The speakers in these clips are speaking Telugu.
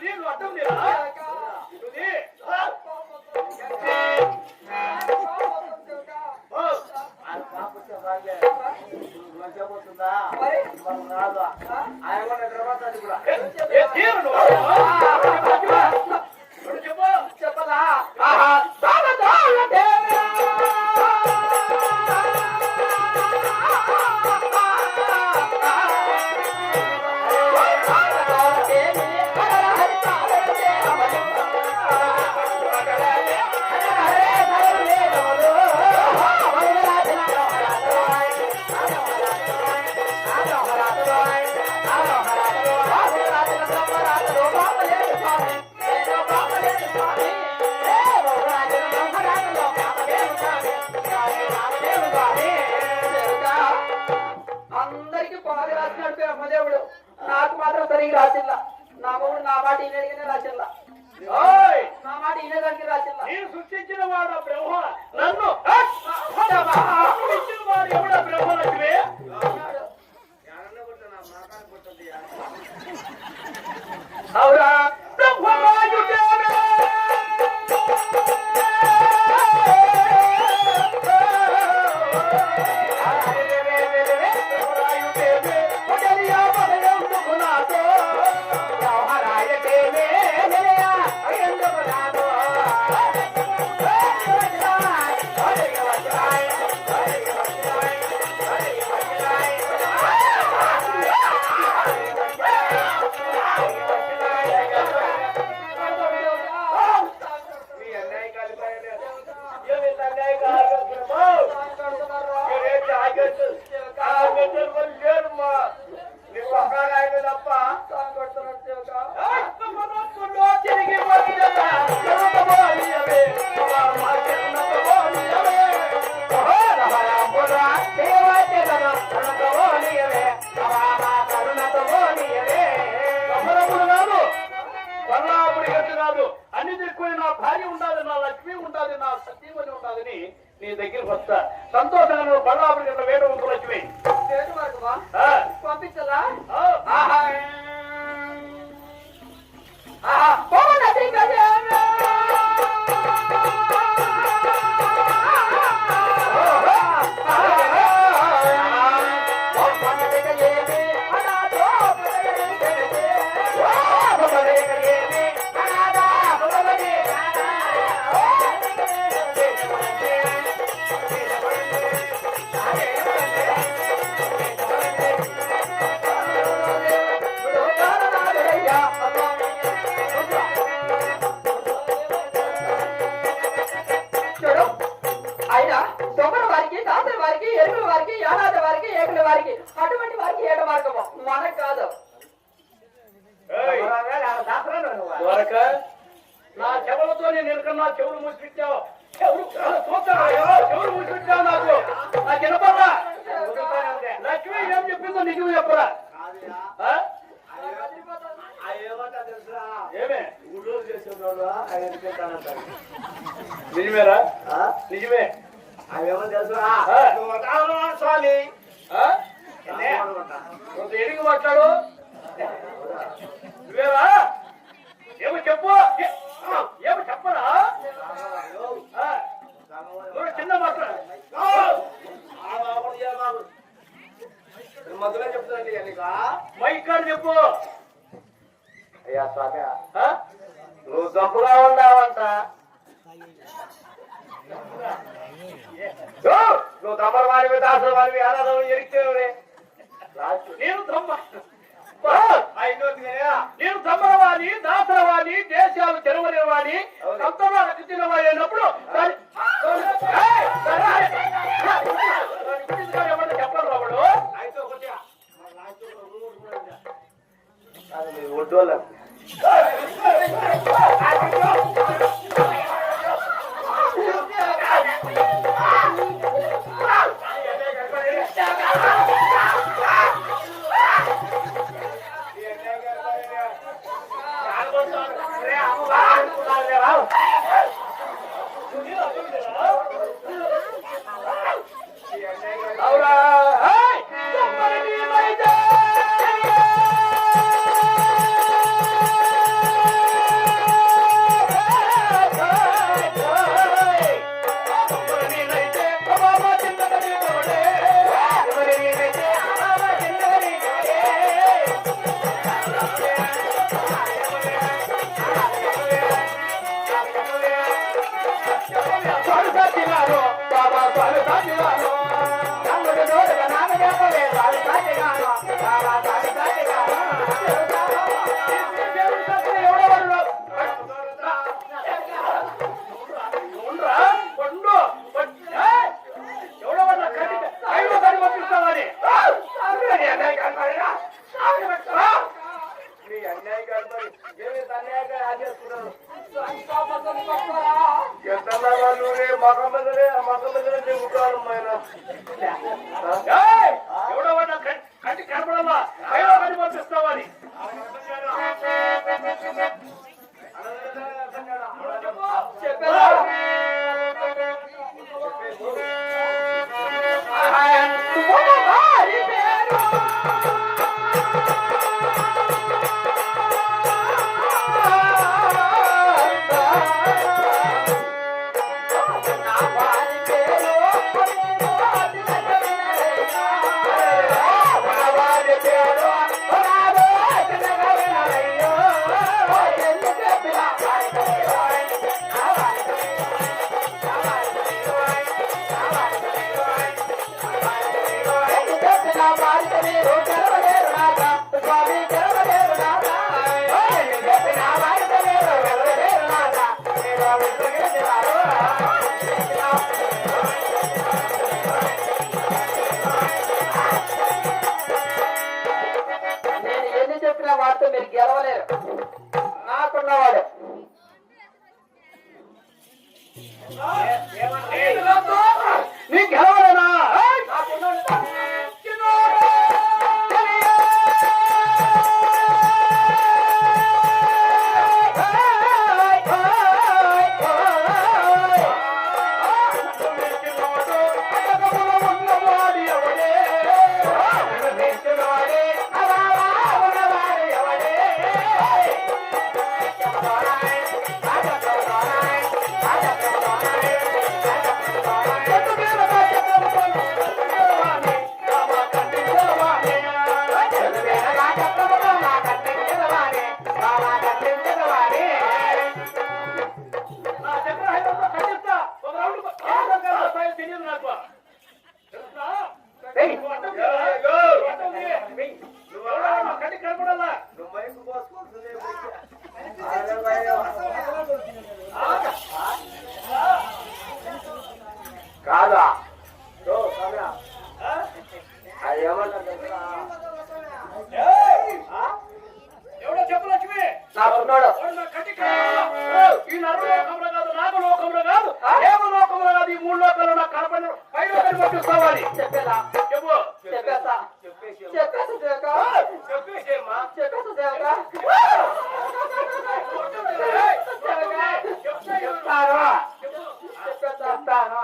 నువ్వు అడ్డం లేదా పోతుందా రాదు ఆయన తర్వాత చెప్పదా అందరికి పాది రాసినట్టు అమ్మదేవుడు నాకు మాత్రం సరిగ్గా రాసిల్లా నా మొగుడు నా మాట ఈయనడిగానే రాసిల్లా నా మాట ఈయనదానికి రాసిల్లా నేను సృష్టించిన వాడు బ్రహ్మ నన్ను సృష్టించిన వాడు ఎవడ బ్రహ్మలక్ష్మి అవురా అన్ని దిక్కుని నా భార్య ఉండాలి నా లక్ష్మి ఉండాలి నా సతీమణి ఉండాలని నీ దగ్గరికి వస్తా సంతోషంగా నువ్వు బళ్ళాపురి కింద వేట ఉంటు లక్ష్మి పంపించలా అటువంటి వారికి ఏడ మార్గము మనకు కాదు నా చెవులతో నేను నా చెవులు మూసిపెట్టావు చెవులు మూసిపెట్టావు నాకు నా చిన్నపల్లా లక్ష్మి ఏం చెప్పిందో నీకు చెప్పరా ఏమే నిజమేరా నిజమే అవేమో తెలుసురా స్వామి ఎడికి మాట్లాడు నువ్వేరా ఏమో చెప్పు ఏమో చెప్పరా చిన్న మాట్లాడు మధులో చెప్తానండి మైకాడు చెప్పు అయ్యా స్వామి నువ్వు దొంగగా ఉన్నావంట నువ్వు తమరు వారివి దాసుల వారివి ఆరాధన ఎరికేవే నేను నేను తమ్మరవాణి దాసరవాణి దేశాలు తెరవనివాణి సంతలో రచించిన వాడి అయినప్పుడు చెప్పరు రాబడు ఒడ్డోళ్ళ అవురా ఎవడో కంటి కనపడమ్మా పంపిస్తావని వాడితో మీరు గెలవలేరు. నాకున్నవాడు నీ గెలవలేనా? కాదా ఎవడో చెప్పు లక్ష్మి నాకున్నాడు. ఈ నరలోకంలో కాదు, నాగలోకంలో కాదు, దేవలోకంలో కాదు, ఈ మూడు లోకంలో నాకు కనపడి పై లోకాన్ని పంపిస్తావాలి. చెప్పేదా? చెప్పు. చెప్పేస్తా. చెప్పేస్తా దేవక. చెప్పేసేమ్మా. చెప్పేస్తా దేవక. చెప్తాను. చెప్పేస్తాను.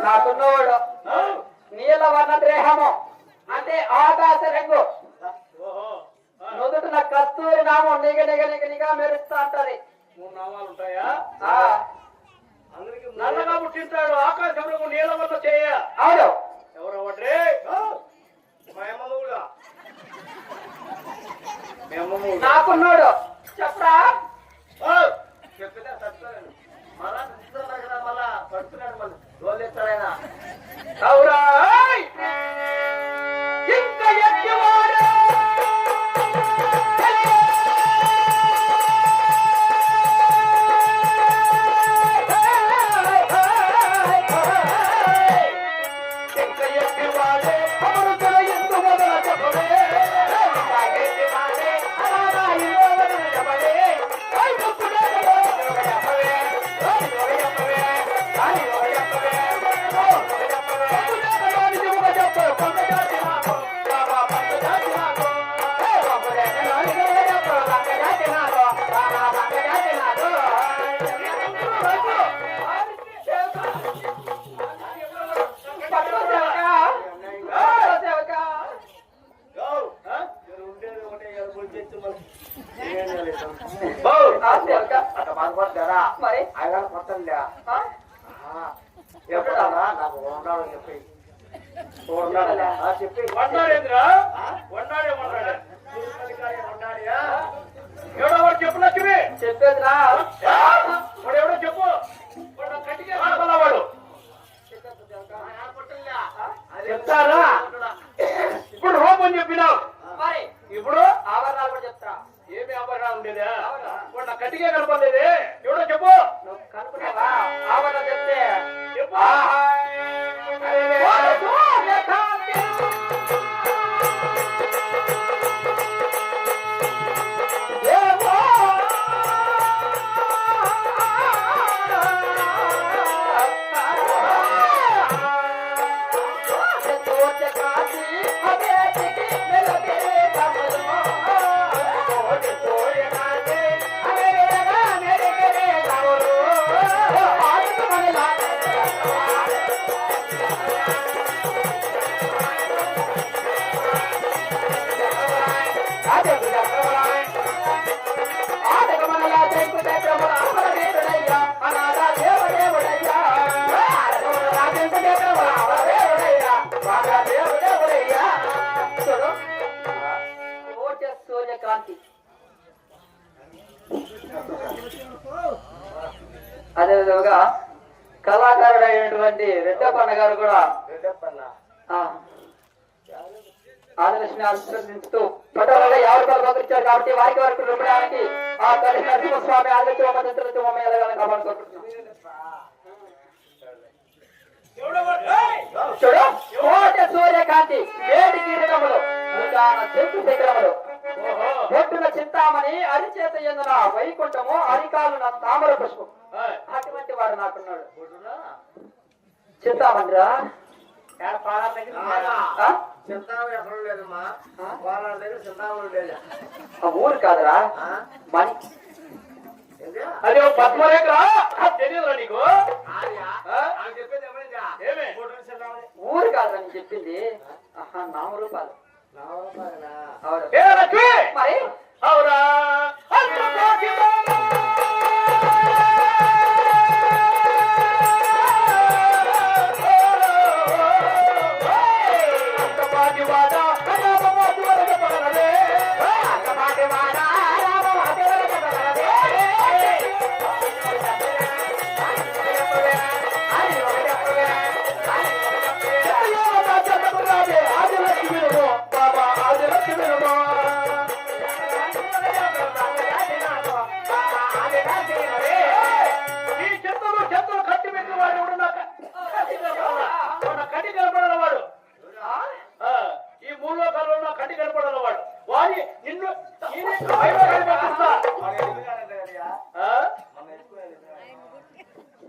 నాకున్నవాడు నీలవర్ణ దేహము అంటే ఆకాశ రంగు, నుదుటిన కస్తూరి నామం నిగ నిగ నిగ నిగ మెరుస్తా ఉంటది. 3 నామాలు ఉంటాయా? నల్లగా పుట్టింటాడు, ఆకాశంలో నీలవర్ణ చేయ. అవును. ఎవరో ఒకటి నాకున్నాడు. చెప్పరా? చెప్పితే మళ్ళా మళ్ళా పడుతున్నాడు, మళ్ళీ రోజు ఎత్తాడైనా. అవురా? ఇంకా ఎక్కివాడు చెప్పవే ఎప్పుడన్నా నాకు ఉన్నాడు చెప్పి చెప్పి వండాడేంద్రా వండాడే వండాడే ఎవడో వాడు చెప్పు లక్ష్మి చెప్పేదిరా వాడు ఎవడో చెప్పు వాడు కట్టిగా వాడు చెప్తారా ఇప్పుడు రూపం చెప్పినావు మరి ఇప్పుడు ఆభరణాలు కూడా చెప్తా ఏమి ఆభరణాలు ఉండేదా వాడు నా కట్టిగా కనపడలేదే ఎవడో చెప్పు నువ్వు కనుక్కున్నావా ఆభరణం చెప్తే చెప్పు సూర్యకాంతి అదేవిధంగా కళాకారుడైనటువంటి రెడ్డప్పన్న గారు కూడా ఆదిలక్ష్మి ఆశీర్వదించుతూ పట్టణంలో 50 రూపాయలు పంపించారు కాబట్టి వారికి వరకు రూపాయలకి ఆ తల్లి నరసింహస్వామి ఆదిలక్ష్మి మంత్రులతో మమ్మల్ని ఎలాగని కాపాడుకుంటున్నాం. చూడు కోట సూర్యకాంతి వేడి కిరీటములు చెట్టు శిఖరములు బొట్టున చింతామణి అరిచేత ఎందున వైకుంఠము అరికాలున తామర పుష్పం అటువంటి వాడు నాకున్నాడు. చింతామణిరా చింతామణి ఎక్కడ లేదమ్మా వాళ్ళ దగ్గర చింతామణి లేదు ఆ ఊరు కాదురా మణి అదే పద్మరేఖ తెలియదురా నీకు ఊరు కాదురా నేను చెప్పింది నామరూపాలు మరి అవురా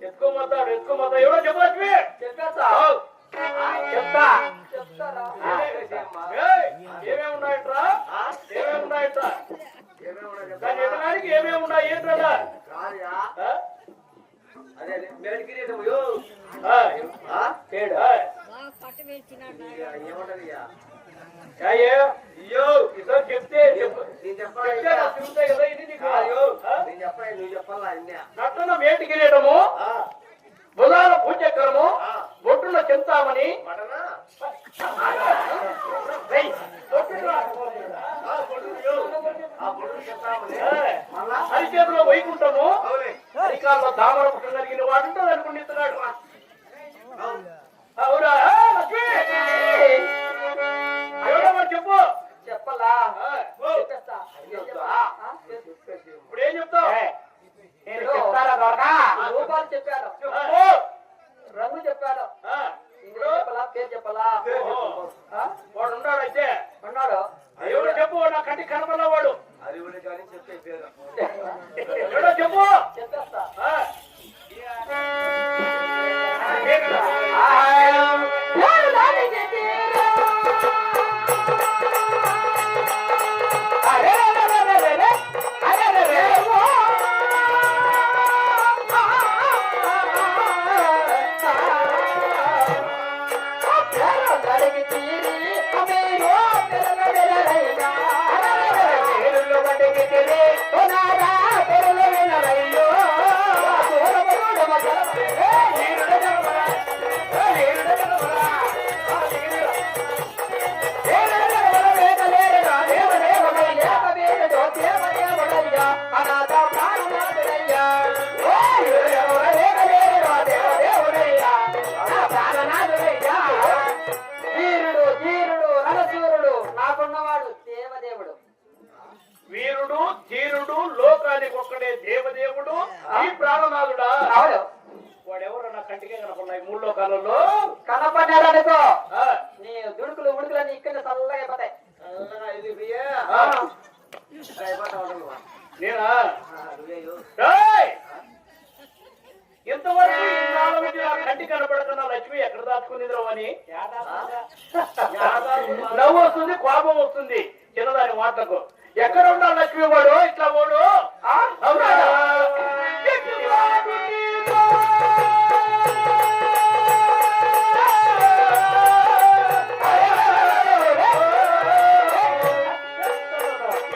ఎత్తుకోమతాడు ఎత్తుకోమతా ఎవరో చెప్పలక్ష్మి చెప్తా ఏమేమి ఉన్నాయంట్రా ఏమేమి ఉన్నాయంట్రా దాని ఎదడానికి ఏమేమి ఉన్నాయి ఏంట్రా అదే చెప్తే నట్టున వేటి కిరీటము బుధాల పూజకరము బొట్టున చింతామణి అరిచేతిలో వైకుంఠము అరికాల్లో దామర పుట్టు కలిగిన వాడుంటే అనుకుంటున్నాడు. అవురా లక్ష్మి ఎవరో చెప్పు చెప్పలా ఇప్పుడు ఏం చెప్తావు రూపాలు చెప్పాను రంగు చెప్పాను చెప్పలా పేరు చెప్పలా వాడు ఉన్నాడు అయితే ఉన్నాడు ఎవరు చెప్పు నా కంటి కనపడిన వాడు ఎవడో చెప్పు చెప్పేస్తా Onara, pero le ven a కంటికే కనపడినాయి మూడు లోకాలలో కనపడ్డారనుకో ఆ, నీ దుడుకులు ఉడుకులన్నీ ఇక్కడ చల్లగా అయిపోతాయి. నేనా ఏయ్! ఇంతవరకు ఇన్నాళ్ళ నుంచి నా కంటి కనపడకుండా లక్ష్మి ఎక్కడ దాచుకునిద్రో అని నవ్వు వస్తుంది, కోపం వస్తుంది చిన్నదాని మాటలకు. ఎక్కడ ఉన్నాడు లక్ష్మి వాడు ఇట్లా వాడు అవునా?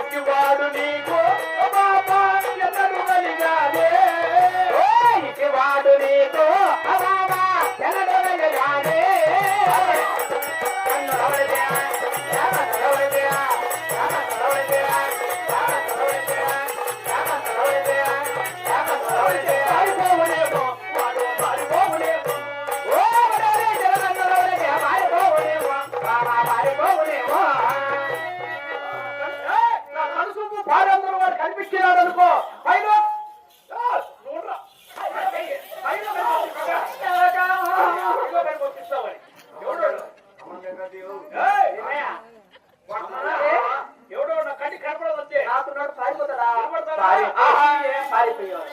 ఇటివాడు నీకు బాబా ఎన్నడు కలిగానే, ఇటివాడు నీకు బాబా ఎన్నడు కలిగానే. వారందరూ వాడు కనిపించినాడు అనుకో పైన చూడరా ఎవడో నా కంటి కనపడదు అంతే. నాకు నోడు పారిపోతాడా? పారిపోయాడు.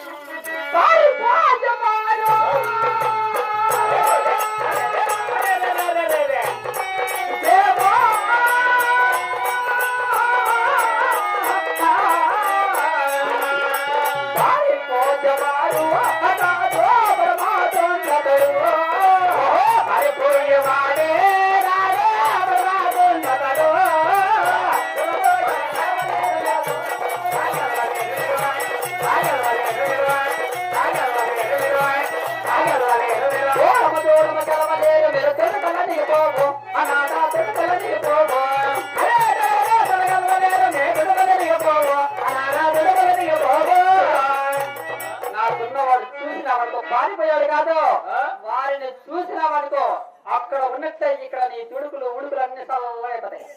నాకున్నవాడు చూసినావనుకో పారిపోయాడు కాదు, వారిని చూసినావనుకో అక్కడ ఉన్నట్టే ఇక్కడ నీ తుడుకులు ఉడుకులు అన్ని చల్లగా అయిపోతాయి.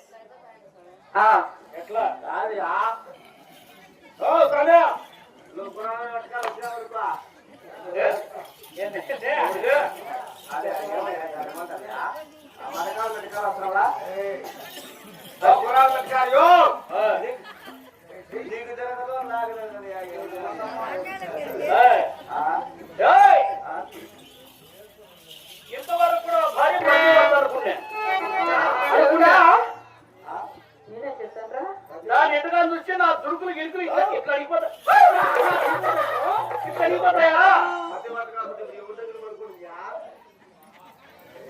ఎట్లా ఓ కన్యా ఇంతవరకు కూడా భార్య అనుకున్నా నేనే చేశాను. దాని ఎదుగా చూస్తే నా దుడుకులు గిడుకులు ఇట్లా అడిగిపోతా ఇట్లా అడిగిపోతాయా?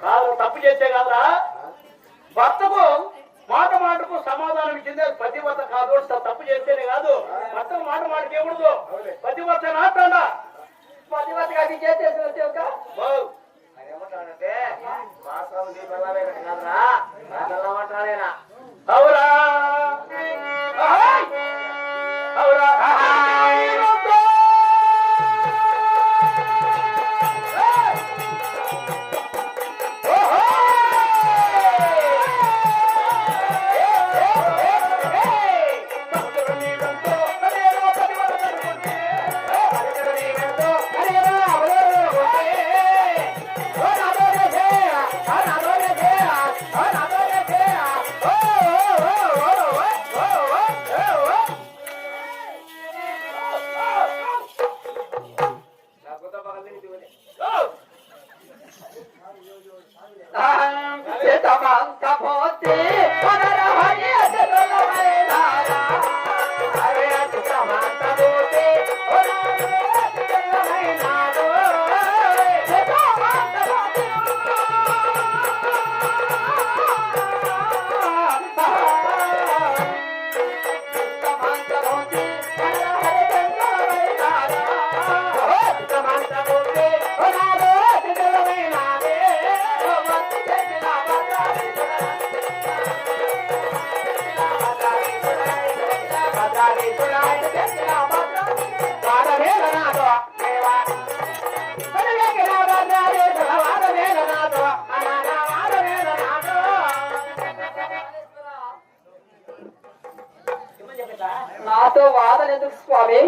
కాదు తప్పు చేస్తే కాదా భర్తకు మాట మాటకు సమాధానం ఇచ్చిందే పతివ్రత కాదు. తప్పు చేస్తేనే కాదు భర్తకు మాట మాటకేకూడదు. పతివ్రత నాటండా పతివతగా అది చేసేసి వచ్చే ఒక అవురా అవురా నాతో వాదన ఎందుకు స్వామి?